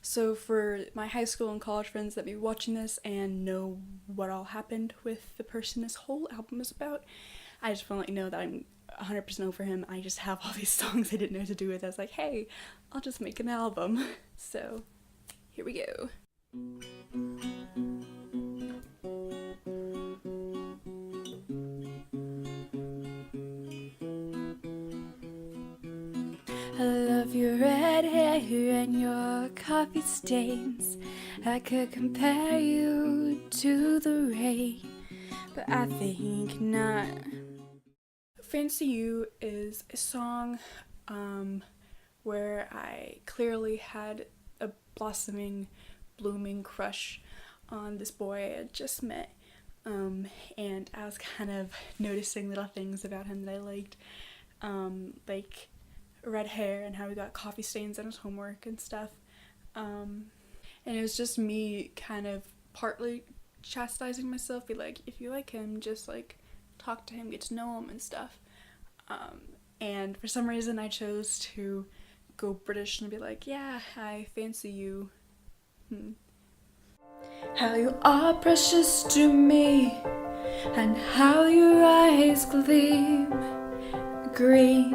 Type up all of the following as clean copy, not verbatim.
So for my high school and college friends that may be watching this and know what all happened with the person this whole album is about, I just want to let you know that I'm 100% over him. I just have all these songs I didn't know what to do with. I was like, hey, I'll just make an album. So here we go. I love your red hair and your coffee stains. I could compare you to the rain, but I think not. Fancy You is a song where I clearly had a blooming crush on this boy I had just met. And I was kind of noticing little things about him that I liked, like red hair and how he got coffee stains on his homework and stuff. And it was just me kind of partly chastising myself, be like, if you like him, just like talk to him, get to know him and stuff. And for some reason I chose to go British and be like, yeah, I fancy you. How you are precious to me, and how your eyes gleam green.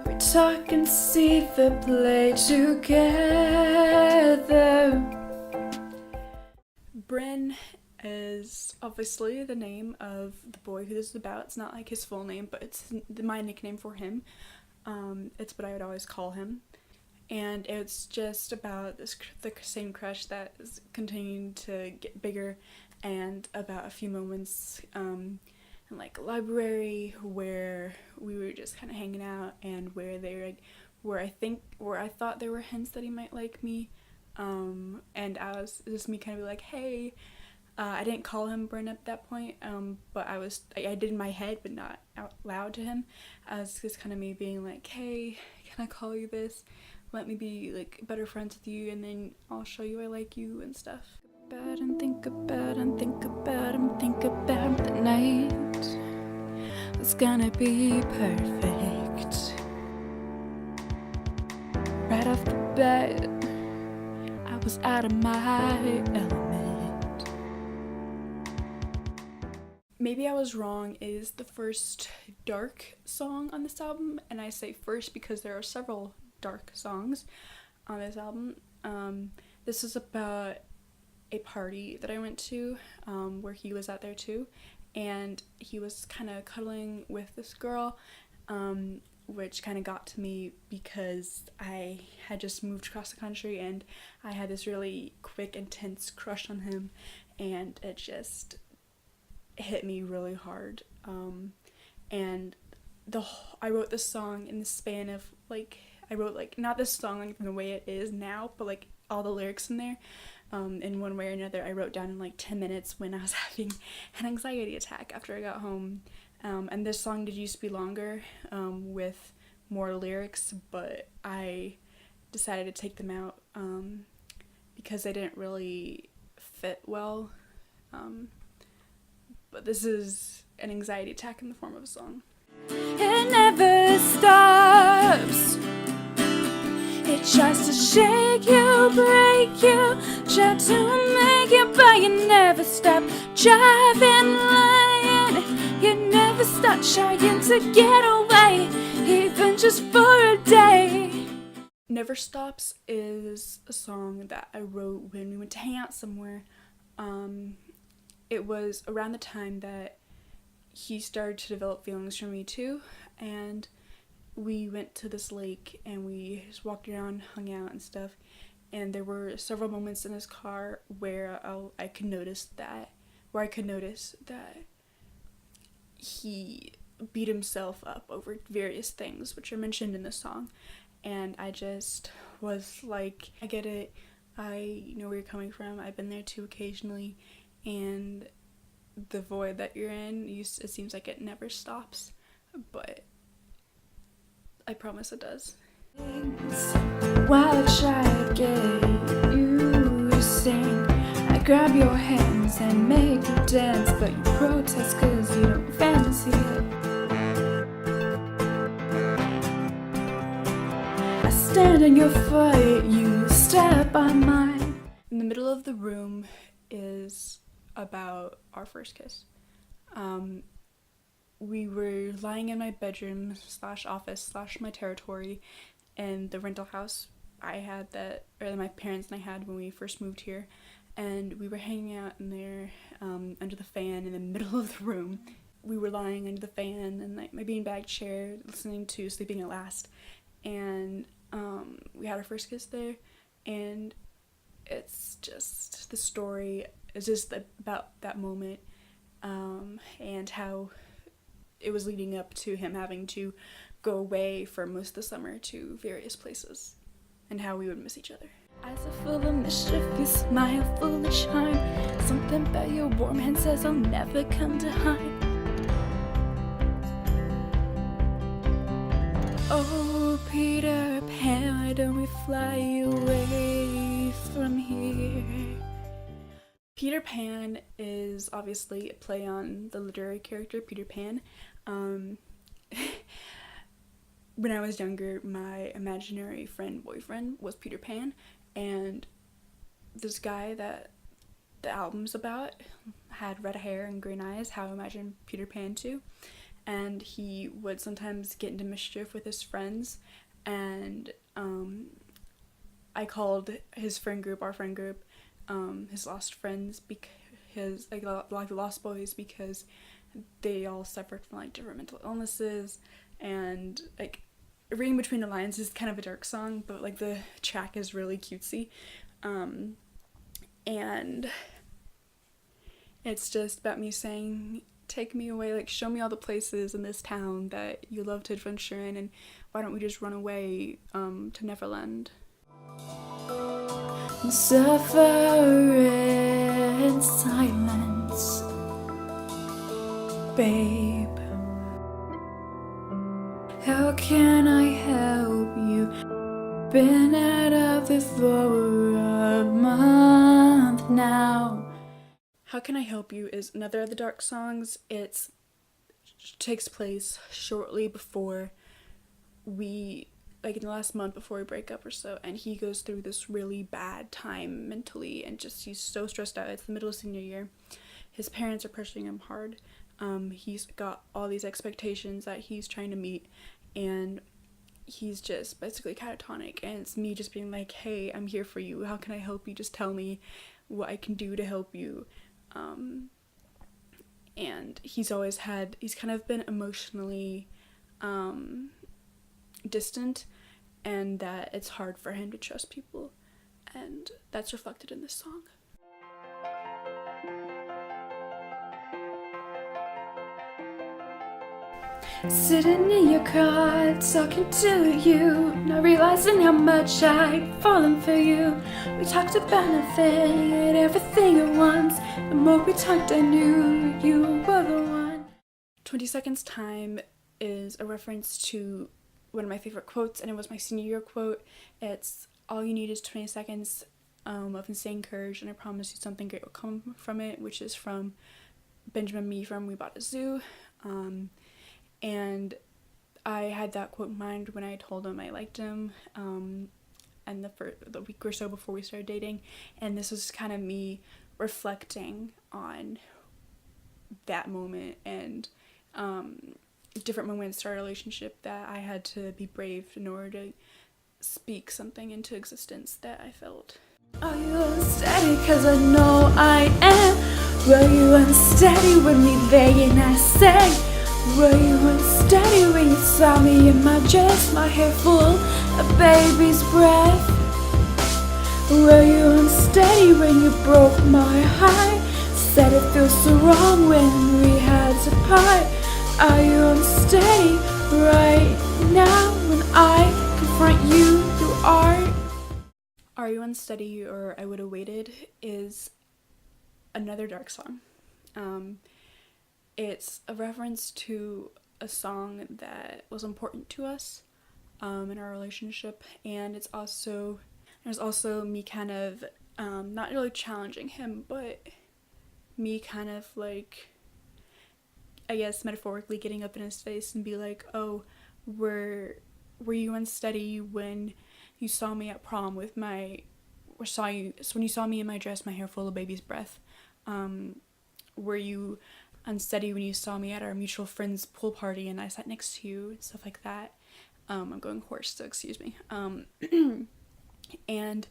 We talk and see the play together. Bryn is obviously the name of the boy who this is about. It's not like his full name, but it's my nickname for him. It's what I would always call him. And it's just about the same crush that is continuing to get bigger, and about a few moments in like a library where we were just kind of hanging out, and where I thought there were hints that he might like me, and I was just me kind of like, hey, I didn't call him Bryn at that point, but I did in my head, but not out loud to him. I was just kind of me being like, hey, can I call you this? Let me be like better friends with you, and then I'll show you I like you and stuff. About and think about and think about and think about the night. It's gonna be perfect. Right off the bat, I was out of my element. Maybe I Was Wrong is the first dark song on this album, and I say first because there are several dark songs on this album. This is about a party that I went to, where he was out there too, and he was kind of cuddling with this girl, which kind of got to me because I had just moved across the country and I had this really quick, intense crush on him, and it just hit me really hard. And I wrote this song in the span of I wrote not this song in the way it is now, but like all the lyrics in there, in one way or another. I wrote down in like 10 minutes when I was having an anxiety attack after I got home. And this song did used to be longer, with more lyrics, but I decided to take them out because they didn't really fit well. But this is an anxiety attack in the form of a song. It never stops. It tries to shake you, break you, try to make you, but you never stop driving, lying. You never stop trying to get away, even just for a day. Never Stops is a song that I wrote when we went to hang out somewhere. It was around the time that he started to develop feelings for me too, and we went to this lake and we just walked around, hung out and stuff, and there were several moments in his car where I could notice that he beat himself up over various things which are mentioned in the song, and I just was like, I get it, I know where you're coming from, I've been there too occasionally, and the void that you're in, it seems like it never stops, but I promise it does. While I try to get you to sing, I grab your hands and make you dance, but you protest cause you don't fancy it. I stand in your fight, you step on mine. In the middle of the room is about our first kiss. We were lying in my bedroom / office / my territory in the rental house I had that my parents and I had when we first moved here, and we were hanging out in there under the fan in the middle of the room. We were lying under the fan in like my beanbag chair listening to Sleeping at Last, and we had our first kiss there, and it's just the story is just about that moment and how it was leading up to him having to go away for most of the summer to various places, and how we would miss each other. Eyes are full of mischief, you smile full of charm. Something about your warm hand says I'll never come to harm. Oh, Peter Pan, why don't we fly away from here? Peter Pan is obviously a play on the literary character Peter Pan. When I was younger, my imaginary boyfriend was Peter Pan, and this guy that the album's about had red hair and green eyes, how I imagine Peter Pan too, and he would sometimes get into mischief with his friends, and I called his friend group, our friend group, his lost friends, because like the lost boys, because they all suffered from like different mental illnesses, and like reading between the lines is kind of a dark song, but like the track is really cutesy, and it's just about me saying, take me away, like show me all the places in this town that you love to adventure in, and why don't we just run away to Neverland. Suffer in silence, babe. How can I help you? Been out of this for a month now. How Can I Help You is another of the dark songs. It takes place shortly before we, like in the last month before we break up or so, and he goes through this really bad time mentally, and just he's so stressed out. It's the middle of senior year. His parents are pressuring him hard. He's got all these expectations that he's trying to meet, and he's just basically catatonic, and it's me just being like, hey, I'm here for you. How can I help you? Just tell me what I can do to help you. And he's kind of been emotionally distant, and that it's hard for him to trust people, and that's reflected in this song. Sitting in your car, talking to you, not realizing how much I'd fallen for you. We talked about nothing and everything at once. The more we talked, I knew you were the one. 20 Seconds Time is a reference to one of my favorite quotes, and it was my senior year quote. It's, all you need is 20 seconds of insane courage, and I promise you something great will come from it, which is from Benjamin Mee from We Bought a Zoo. And I had that quote in mind when I told him I liked him, and the week or so before we started dating, and this was kind of me reflecting on that moment and different moments in our relationship that I had to be brave in order to speak something into existence that I felt. Are you unsteady? 'Cause I know I am. Were you unsteady with me there and I say, were you unsteady when you saw me in my dress, my hair full of baby's breath? Were you unsteady when you broke my heart, said it feels so wrong when we had to part? Are you unsteady right now when I confront you through art? Are You Unsteady or I Would've Waited is another dark song. It's a reference to a song that was important to us in our relationship, and there's also me kind of not really challenging him, but me kind of like, I guess metaphorically getting up in his face and be like, oh, were you unsteady when you saw me at prom with my, or saw you, so when you saw me in my dress, my hair full of baby's breath. Were you unsteady when you saw me at our mutual friend's pool party and I sat next to you and stuff like that. I'm going hoarse, so excuse me. And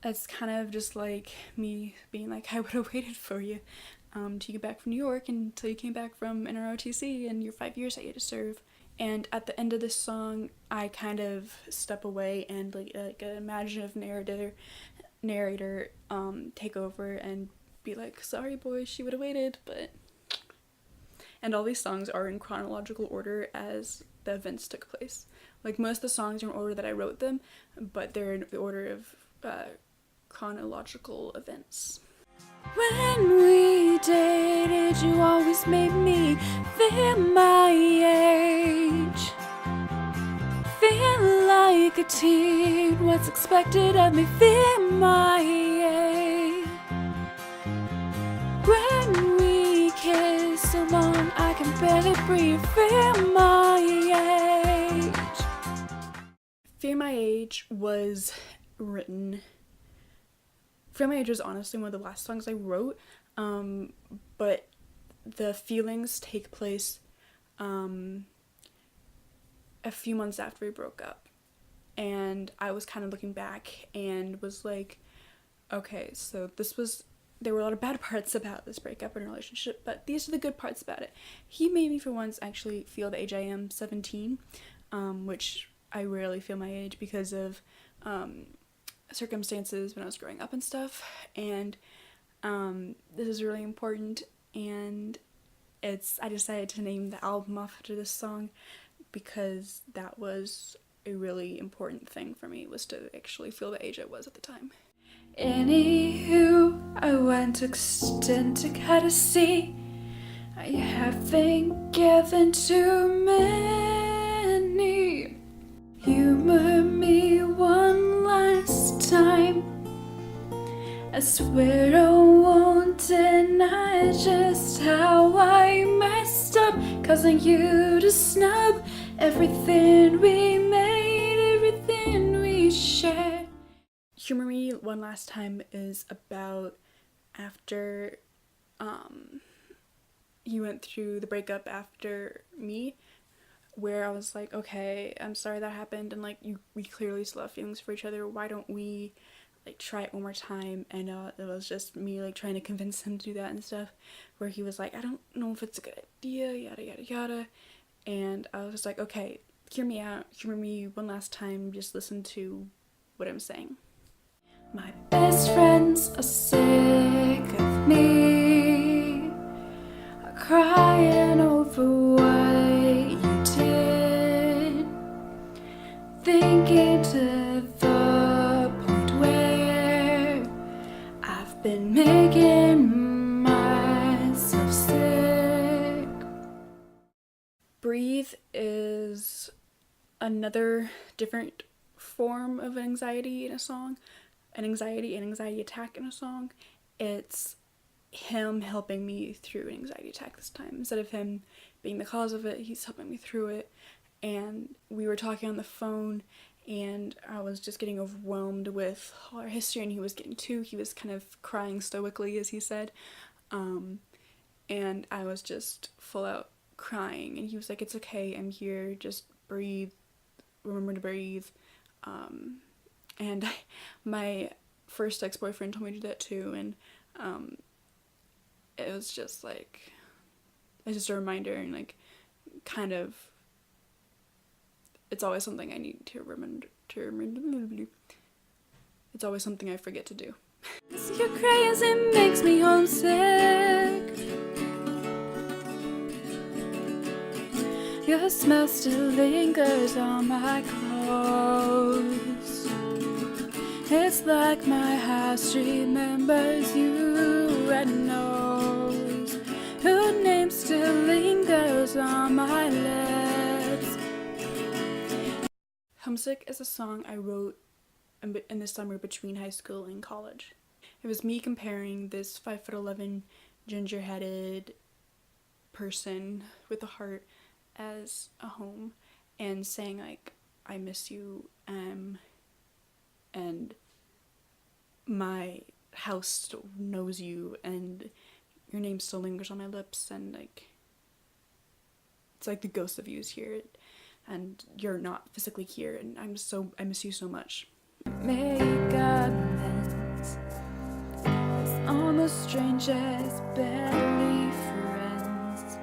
it's kind of just like me being like, I would have waited for you to get back from New York until you came back from NROTC and your 5 years that you had to serve. And at the end of this song, I kind of step away and like an imaginative narrator take over and be like, sorry boy, she would have waited, but... And all these songs are in chronological order as the events took place. Like, most of the songs are in order that I wrote them, but they're in the order of chronological events. When we dated, you always made me feel my age. Feel like a teen, what's expected of me, feel my age. When we kiss so long, I can barely breathe, feel my age. Fear My Age was written... Fear My Age was honestly one of the last songs I wrote, but the feelings take place a few months after we broke up. And I was kind of looking back and was like, okay, so there were a lot of bad parts about this breakup and relationship, but these are the good parts about it. He made me for once actually feel the age I am, 17, which I rarely feel my age because of circumstances when I was growing up and stuff, and this is really important, and I decided to name the album after this song because that was a really important thing for me, was to actually feel the age I was at the time. Anywho, I went to extend to courtesy. I haven't given too many. Humor me one last time. I swear I won't deny just how I messed up, causing you to snub everything we made, everything we shared. Humor Me One Last Time is about after you went through the breakup after me, where I was like, okay, I'm sorry that happened, and like we clearly still have feelings for each other, why don't we like try it one more time? And it was just me like trying to convince him to do that and stuff, where he was like, I don't know if it's a good idea, yada yada yada. And I was just like, okay, hear me out, humor me one last time, just listen to what I'm saying. My best friends are sick of me crying over what you did, thinking to the point where I've been making myself sick. Breathe is another different form of anxiety in a song. An anxiety attack in a song. It's him helping me through an anxiety attack this time. Instead of him being the cause of it, he's helping me through it. And we were talking on the phone, and I was just getting overwhelmed with all our history, and he was getting too. He was kind of crying stoically, as he said. And I was just full out crying, and he was like, it's okay, I'm here, just breathe, remember to breathe. And my first ex-boyfriend told me to do that too, and it was just like, it's just a reminder, and like, kind of, it's always something I need to remember, it's always something I forget to do. You're crazy, makes me homesick. Your smell still lingers on my clothes. It's like my house remembers you and knows your name still lingers on my lips. Homesick is a song I wrote in the summer between high school and college. It was me comparing this 5'11" ginger-headed person with a heart as a home and saying like, I miss you, and my house still knows you, and your name still lingers on my lips, and like it's like the ghost of you is here, and you're not physically here, and I miss you so much. Make amends. It's almost strangers, barely friends.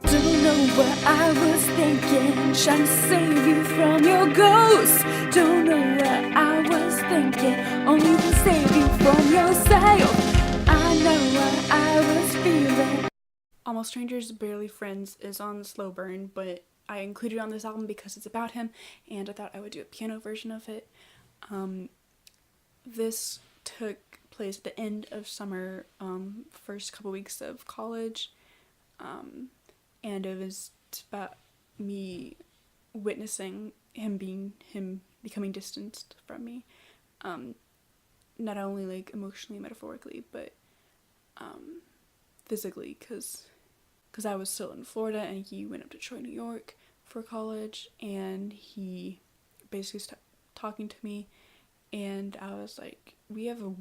Don't know what I was thinking, trying to save you from your ghost. Don't know what I was thinking, only to save you from yourself. I know what I was feeling. Almost Strangers, Barely Friends is on slow burn, but I included it on this album because it's about him, and I thought I would do a piano version of it. This took place at the end of summer, first couple weeks of college, and it was about me witnessing him becoming distanced from me, not only like emotionally, metaphorically, but physically, because I was still in Florida and he went up to Detroit, New York for college, and he basically stopped talking to me, and I was like, we have a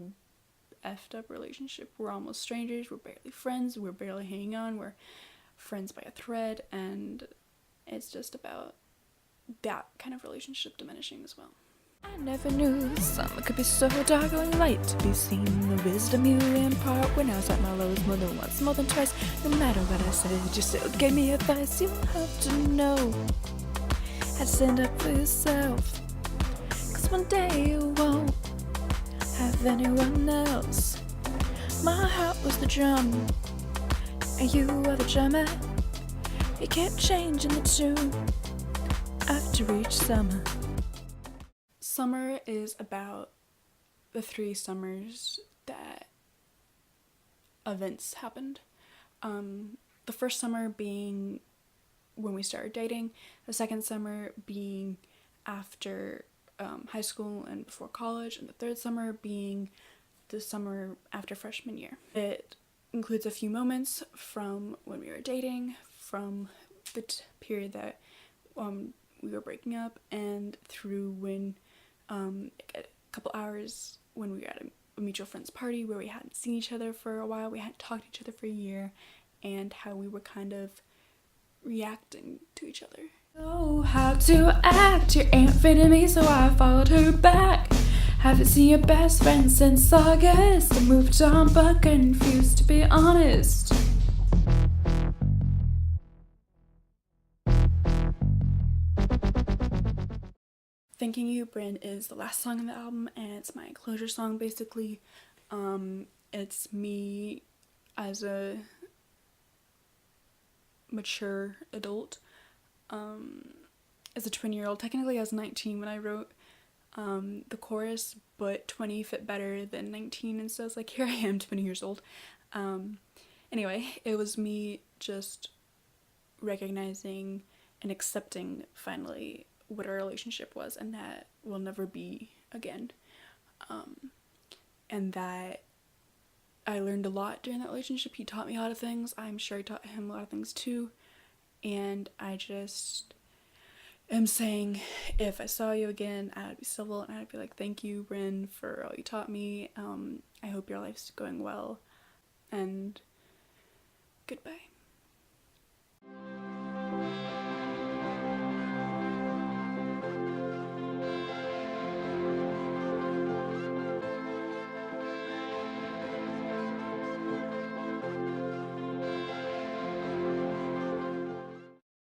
effed up relationship. We're almost strangers, we're barely friends, we're barely hanging on, we're friends by a thread, and it's just about that kind of relationship diminishing as well. I never knew the summer could be so dark and light to be seen. The wisdom you impart when I was at my lowest, more than once, more than twice. No matter what I said, you still gave me advice. You have to know how to stand up for yourself, 'cause one day you won't have anyone else. My heart was the drum, and you were the drummer. You kept changing the tune after each summer. Summer is about the 3 summers that events happened. The first summer being when we started dating, the second summer being after high school and before college, and the third summer being the summer after freshman year. It includes a few moments from when we were dating, from the period that we were breaking up, and through when a couple hours when we were at a mutual friend's party where we hadn't seen each other for a while, we hadn't talked to each other for a year, and how we were kind of reacting to each other. Oh, how to act, your aunt fitted me, so I followed her back. Haven't seen your best friend since August. I moved on but confused, to be honest. Thanking You, Bryn is the last song on the album, and it's my closure song, basically. It's me as a mature adult, as a 20-year-old. Technically I was 19 when I wrote the chorus, but 20 fit better than 19, and so I was like, here I am, 20 years old. Anyway, it was me just recognizing and accepting finally what our relationship was, and that will never be again, and that I learned a lot during that relationship. He taught me a lot of things. I'm sure I taught him a lot of things too, and I just am saying, if I saw you again, I'd be civil, and I'd be like, thank you, Bryn, for all you taught me. I hope your life's going well, and goodbye.